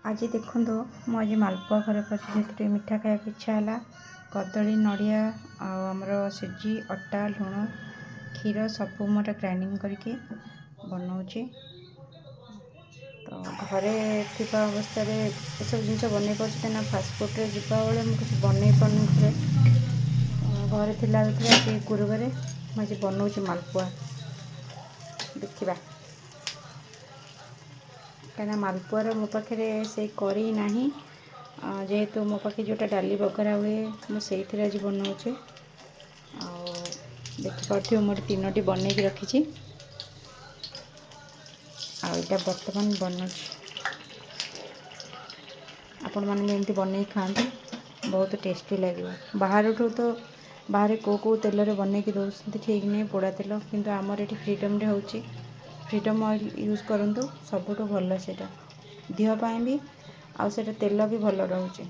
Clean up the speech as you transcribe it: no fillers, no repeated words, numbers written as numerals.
आज देखो ମୁଁ ଆଜି ମାଲପୁଆ ଘରେ କରିଛି ଯେହେତୁ ମିଠା ଖାଇବାକୁ ଇଚ୍ଛା ହେଲା। କଦଳୀ ନଡ଼ିଆ ଆଉ ଆମର ସୁଜି ଅଟା ଲୁଣ କ୍ଷୀର ସବୁ ମୁଁ ଗ୍ରାଇंडिंग କରିକି बनाऊँगी। तो घरे थिबा अवस्था एसब जिन बन पार्टी क्या फास्टफुड्रे जावा बेले मुझे किसी बन पार्नी घरे घरे थिला आज गुरुवार मुझे बनाऊँगी मालपुआ देखा कहीं मालपुआर मो पाखे से करी ना जेहेतु मो पाखे जोटा डाली बघरा हुए मुझे आज बनाऊे देखिपे मुझे 3टी बनई रखी आईटा बर्तमान बनाऊँ आपण मैंने एमती बनई खाते बहुत टेस्टी लगे बाहर तो बाहर कौ तेल बन कि दौरान ठीक नहीं पोड़ा तेल किंतु आमर ये फ्रीडम रे होची फ्रीडम ऑयल यूज करूँ सबुठ भल से देहपाई भी आउ तेल भी भल रोचे।